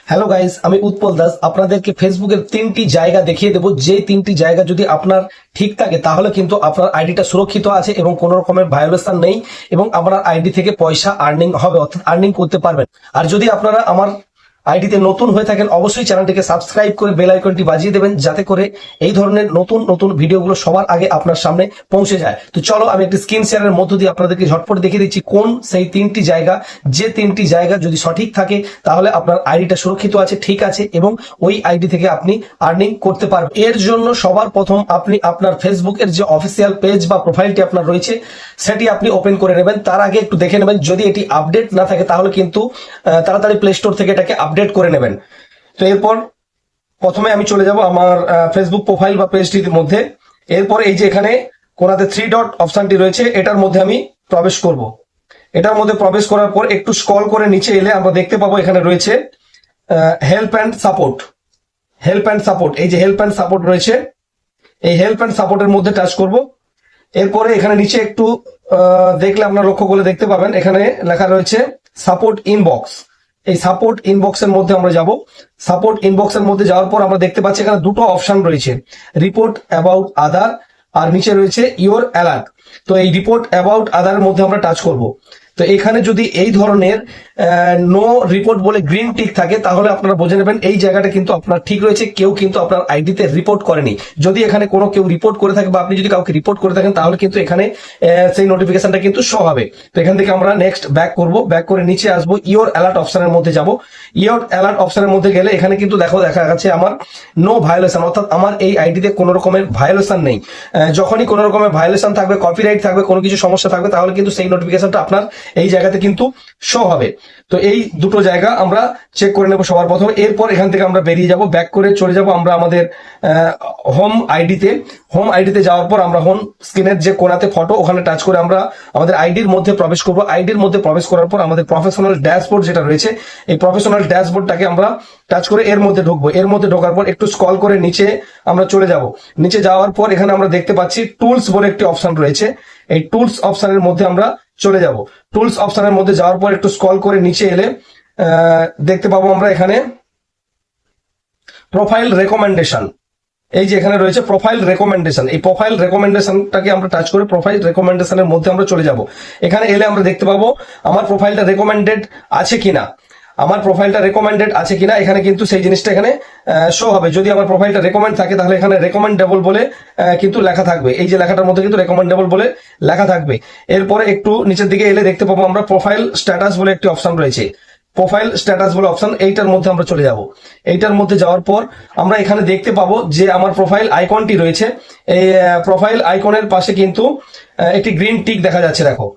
Hello guys, আমি উৎপল দাস আপনাদেরকে ফেসবুকের তিনটি জায়গা দেখিয়ে দেবো। যে তিনটি জায়গা যদি আপনার ঠিক থাকে তাহলে কিন্তু আপনার আইডিটা সুরক্ষিত আছে এবং কোনো রকমের ভায়োলেশন নেই এবং আপনার আইডি থেকে পয়সা আর্নিং হবে, অর্থাৎ আর্নিং করতে পারবেন। আর যদি আপনারা আমার আইডিতে নতুন হয়ে থাকেন অবশ্যই চ্যানেলটিকে সাবস্ক্রাইব করে বেল আইকনটি বাজিয়ে দেবেন, যাতে করে এই ধরনের নতুন নতুন ভিডিওগুলো সবার আগে আপনার সামনে পৌঁছে যায়। তো চলো আমি একটি স্ক্রিন শেয়ারের মধ্য দিয়ে আপনাদেরকে ঝটপট দেখিয়ে দিচ্ছি কোন সেই তিনটি জায়গা, যে তিনটি জায়গা যদি সঠিক থাকে তাহলে আপনার আইডিটা সুরক্ষিত আছে, ঠিক আছে এবং ওই আইডি থেকে আপনি আর্নিং করতে পারবেন। এর জন্য সবার প্রথম আপনি আপনার ফেসবুকের যে অফিসিয়াল পেজ বা প্রোফাইলটি আপনার রয়েছে সেটি আপনি ওপেন করে নেবেন। তার আগে একটু দেখে নেবেন যদি এটি আপডেট না থাকে তাহলে কিন্তু তাড়াতাড়ি প্লে স্টোর থেকে এটাকে আপডেট করে নেবেন। তো এরপর প্রথমে আমি চলে যাব আমার ফেসবুক প্রোফাইল বা পেজটির মধ্যে। এরপর এই যে এখানে কোনাতে 3 ডট অপশনটি রয়েছে এটার মধ্যে আমি প্রবেশ করব। এটার মধ্যে প্রবেশ করার পর একটু স্ক্রল করে নিচে এলে আমরা দেখতে পাবো এখানে রয়েছে help and support. Help and support, এই যে হেল্প অ্যান্ড সাপোর্ট রয়েছে, এই হেল্প অ্যান্ড সাপোর্টের মধ্যে টাচ করব। এরপরে এখানে নিচে একটু দেখলে আপনারা লক্ষ্য করে দেখতে পাবেন এখানে লেখা রয়েছে সাপোর্ট ইনবক্স। এই সাপোর্ট ইনবক্সের মধ্যে আমরা যাব। সাপোর্ট ইনবক্সের মধ্যে যাওয়ার পর আমরা দেখতে পাচ্ছি এখানে দুটো অপশন রয়েছে, রিপোর্ট অ্যাবাউট আদার আর নিচে রয়েছে ইওর অ্যালার্ট। তো এই রিপোর্ট অ্যাবাউট আদারের মধ্যে আমরা টাচ করব। তো এখানে যদি এই ধরনের নো রিপোর্ট বলে গ্রিন টিক থাকে তাহলে আপনারা বুঝে নেবেন এই জায়গাটা কিন্তু আপনার ঠিক রয়েছে, কেউ কিন্তু আপনার আইডিতে রিপোর্ট করেনি। যদি এখানে কোনো কেউ রিপোর্ট করে থাকে বা আপনি যদি কাউকে রিপোর্ট করে থাকেন তাহলে কিন্তু এখানে সেই নোটিফিকেশনটা কিন্তু শো হবে। তো এখান থেকে আমরা নেক্সট ব্যাক করব, ব্যাক করে নিচে আসবো, ইওর অ্যালার্ট অপশনের মধ্যে যাব। ইওর অ্যালার্ট অপশনের মধ্যে গেলে এখানে কিন্তু দেখা যাচ্ছে আমার নো ভায়োলেশন, অর্থাৎ আমার এই আইডিতে কোনো রকমের ভায়োলেশন নেই। যখনই কোনো রকমের ভায়োলেশন থাকবে, কপিরাইট থাকবে, কোনো কিছু সমস্যা থাকবে তাহলে কিন্তু সেই নোটিফিকেশনটা আপনার এই জায়গাতে কিন্তু শো হবে। তো এই দুটো জায়গা আমরা চেক করে নেব সবার প্রথমে। এরপর এখান থেকে আমরা বেরিয়ে যাব, ব্যাক করে চলে যাব আমরা আমাদের হোম আইডিতে। হোম আইডিতে যাওয়ার পর আমরা হোম স্ক্রিনের যে কোণাতে ফটো ওখানে টাচ করে আমরা আমাদের আইডির মধ্যে প্রবেশ করব। আইডির মধ্যে প্রবেশ করার পর আমাদের প্রফেশনাল ড্যাশবোর্ড যেটা রয়েছে এই প্রফেশনাল ড্যাশবোর্ডটাকে আমরা টাচ করে এর মধ্যে ঢুকবো। এর মধ্যে ঢোকার পর একটু স্ক্রল করে নিচে আমরা চলে যাব। নিচে যাওয়ার পর এখানে আমরা দেখতে পাচ্ছি টুলস বলে একটি অপশন রয়েছে। এই টুলস অপশনের মধ্যে আমরা চলে যাব। টুলস অপশনের মধ্যে যাওয়ার পর একটু স্ক্রল করে নিচে এলে দেখতে পাবো আমরা এখানে প্রোফাইল রেকমেন্ডেশন। এই যে এখানে রয়েছে প্রোফাইল রেকমেন্ডেশন, এই প্রোফাইল রেকমেন্ডেশনটাকে আমরা টাচ করে প্রোফাইল রেকমেন্ডেশনের মধ্যে আমরা চলে যাব। এখানে এলে আমরা দেখতে পাবো আমার প্রোফাইলটা রেকমেন্ডেড আছে কিনা, আমার প্রোফাইলটা রেকমেন্ডেড আছে কিনা এখানে কিন্তু সেই জিনিসটা এখানে শো হবে। যদি আমার প্রোফাইলটা রেকমেন্ড থাকে তাহলে এখানে রেকমেন্ডেবল বলে কিন্তু লেখা থাকবে, এই যে লেখাটার মধ্যে কিন্তু রেকমেন্ডেবল বলে লেখা থাকবে। এরপরে একটু নিচের দিকে এলে দেখতে পাবো আমরা প্রোফাইল স্ট্যাটাস বলে একটি অপশন রয়েছে। প্রোফাইল স্ট্যাটাস বলে অপশন, এইটার মধ্যে আমরা চলে যাব। এইটার মধ্যে যাওয়ার পর আমরা এখানে দেখতে পাবো যে আমার প্রোফাইল আইকনটি রয়েছে, এই প্রোফাইল আইকনের পাশে কিন্তু একটি গ্রিন টিক দেখা যাচ্ছে। দেখো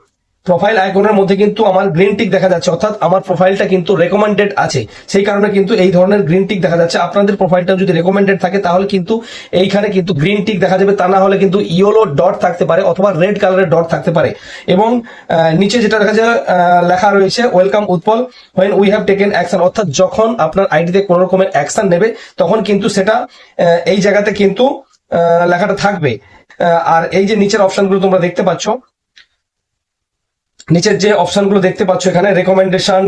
প্রোফাইল আইকনের মধ্যে কিন্তু আমার গ্রিন টিক দেখা যাচ্ছে, অর্থাৎ আমার প্রোফাইলটা কিন্তু রেকমেন্ডেড আছে, সেই কারণে কিন্তু এই ধরনের গ্রিন টিক দেখা যাচ্ছে। আপনাদের প্রোফাইলটা যদি রেকমেন্ডেড থাকে তাহলে কিন্তু এইখানে কিন্তু গ্রিন টিক দেখা যাবে, তা না হলে কিন্তু ইয়েলো ডট থাকতে পারে অথবা রেড কালারের ডট থাকতে পারে। এবং নিচে যেটা দেখা যায় লেখা রয়েছে welcome Utpal when we have taken action, অর্থাৎ যখন আপনার আইডিতে কোনো রকমের অ্যাকশন নেবে তখন কিন্তু সেটা এই জায়গাতে কিন্তু লেখাটা থাকবে। আর এই যে নিচের অপশনগুলো তোমরা দেখতে পাচ্ছ, নিচের যে অপশনগুলো দেখতে পাচ্ছ এখানে রেকমেন্ডেশন,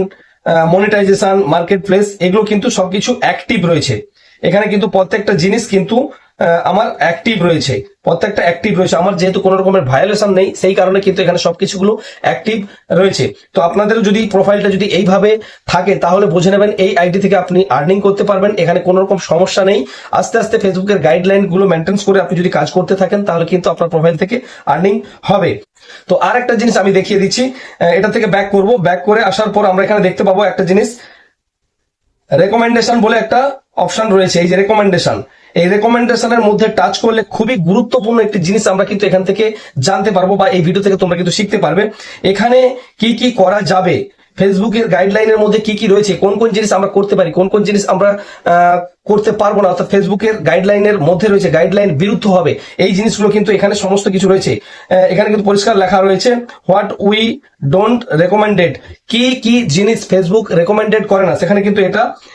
মনিটাইজেশন, মার্কেট প্লেস, এগুলো কিন্তু সবকিছু অ্যাক্টিভ রয়েছে। এখানে কিন্তু প্রত্যেকটা জিনিস কিন্তু আমার অ্যাক্টিভ রয়েছে, প্রত্যেকটা অ্যাক্টিভ রয়েছে। আমার যেহেতু কোনো রকমের ভায়োলেশন নেই সেই কারণে কিন্তু এখানে সবকিছুগুলো অ্যাক্টিভ রয়েছে। তো আপনাদের যদি প্রোফাইলটা যদি এইভাবে থাকে তাহলে বুঝে নেবেন এই আইডি থেকে আপনি আর্নিং করতে পারবেন, এখানে কোনো রকম সমস্যা নেই। আস্তে আস্তে ফেসবুকের গাইডলাইন গুলো মেনটেন করে আপনি যদি কাজ করতে থাকেন তাহলে কিন্তু আপনার প্রোফাইল থেকে আর্নিং হবে। তো আর একটা জিনিস আমি দেখিয়ে দিচ্ছি, এটা থেকে ব্যাক করব। ব্যাক করে আসার পর আমরা এখানে দেখতে পাবো একটা জিনিস রেকমেন্ডেশন বলে একটা অপশন রয়েছে। এই যে রেকমেন্ডেশন, এই রেকমেন্ডেশনের মধ্যে টাচ করলে খুবই গুরুত্বপূর্ণ একটি জিনিস আমরা কিন্তু এখান থেকে জানতে পারবো বা এই ভিডিও থেকে তোমরা কিন্তু শিখতে পারবে। এখানে কি কি করা যাবে, ফেসবুকের গাইডলাইনের মধ্যে কি কি রয়েছে, কোন কোন জিনিস আমরা করতে পারি, কোন কোন জিনিস আমরা করতে পারবো না, অর্থাৎ ফেসবুকের গাইডলাইনের মধ্যে রয়েছে, গাইডলাইন বিরুদ্ধ হবে এই জিনিসগুলো কিন্তু এখানে সমস্ত কিছু রয়েছে। এখানে কিন্তু পরিষ্কার লেখা রয়েছে হোয়াট উই ডোন্ট রেকমেন্ডেড, কি কি জিনিস ফেসবুক রেকমেন্ডেড করে না, সেখানে কিন্তু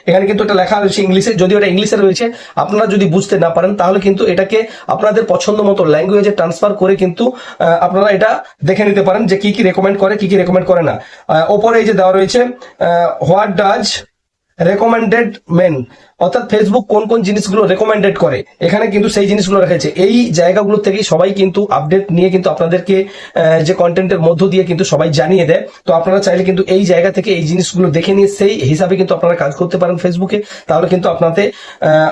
এখানে কিন্তু এটা লেখা রয়েছে ইংলিশে। যদিও এটা ইংলিশে রয়েছে আপনারা যদি বুঝতে না পারেন তাহলে কিন্তু এটাকে আপনাদের পছন্দ মতো ল্যাঙ্গুয়েজে ট্রান্সফার করে কিন্তু আপনারা এটা দেখে নিতে পারেন যে কি কি রেকমেন্ড করে কি কি রেকমেন্ড করে না। ওপরে এই যে দেওয়া রয়েছে হোয়াট ডাজ রেকমেন্ডেড মেন, অর্থাৎ ফেসবুক কোন কোন জিনিসগুলো রেকমেন্ডেড করে এখানে কিন্তু সেই জিনিসগুলো রেখেছে। এই জায়গাগুলো থেকেই সবাই কিন্তু আপডেট নিয়ে কিন্তু আপনাদেরকে যে কন্টেন্টের মধ্য দিয়ে কিন্তু সবাই জানিয়ে দেয়। তো আপনারা চাইলে কিন্তু এই জায়গা থেকে এই জিনিসগুলো দেখে নিয়ে সেই হিসাবে কিন্তু আপনারা কাজ করতে পারেন ফেসবুকে। তাহলে কিন্তু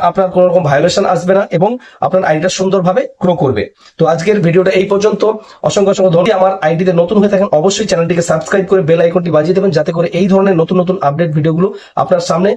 আপনার কোনো রকম ভায়োলেশন আসবে না এবং আপনার আইডিটা সুন্দরভাবে গ্রো করবে। তো আজকের ভিডিওটা এই পর্যন্ত। অসংখ্য অসংখ্য ধন্যবাদ। আমার আইডিতে নতুন হয়ে থাকেন অবশ্যই চ্যানেলটিকে সাবস্ক্রাইব করে বেল আইকনটি বাজিয়ে দেবেন, যাতে করে এই ধরনের নতুন নতুন আপডেট ভিডিওগুলো আপনার সামনে